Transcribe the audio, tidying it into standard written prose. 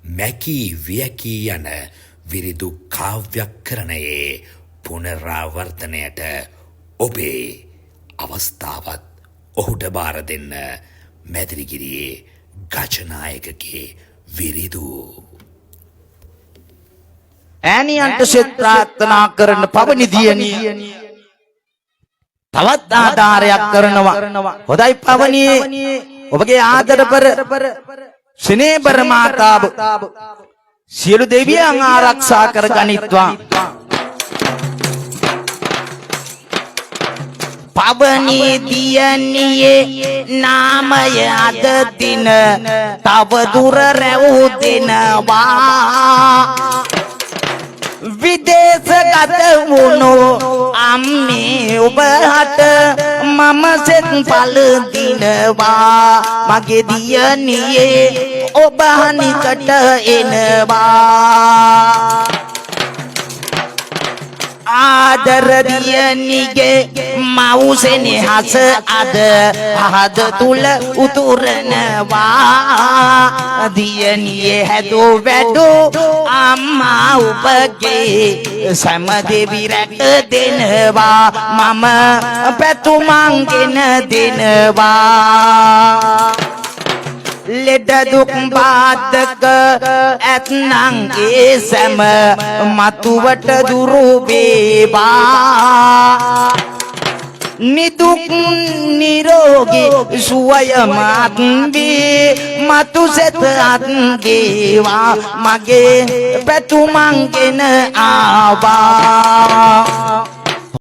මැකී වියකී යන විරිදු කාව්‍යකරණයේ පුනරාවර්තනයට ඔබේ අවස්ථාවත් ඔහුට බාර දෙන්න. මැදිරිගිරියේ ගජනායකගේ විරිදු. ඈනියන්ට සෙත් ප්‍රාර්ථනා කරන පවනිදියනි තවත් ආධාරයක් කරනවා. හොඳයි පවනියේ ඔබගේ ආදරපර සිනේබර මාතාව සියලු දෙවියන් ආරක්ෂා කර ගනිත්වා. පවනිදියනියේ නාමය අද දින තව දුර රැවුදෙනවා. විදේශගත වුණු අම්මේ ඔබට මම සෙත් පළ දිනවා. මගේ දියණියේ ඔබ හනිකට එනවා. ආදර දියණිගේ මවුසෙනෙහස අද අහද තුල උතුරනවා. දියණියේ හැදෝ වැඩෝ අම්මා ඔබගේ සෑම දෙවි රැක දෙනවා. මම පැතුමන්ගෙන දෙනවා. ලෙඩ දුක් බාධක ඇත්නම් ඒ සෑම මතුවට දුරු වේවා. නිදුක් නිරෝගී සුවයමත් වේ මතු සෙත් අත්ගේවා. මගේ පැතුමන්ගෙන ආවා.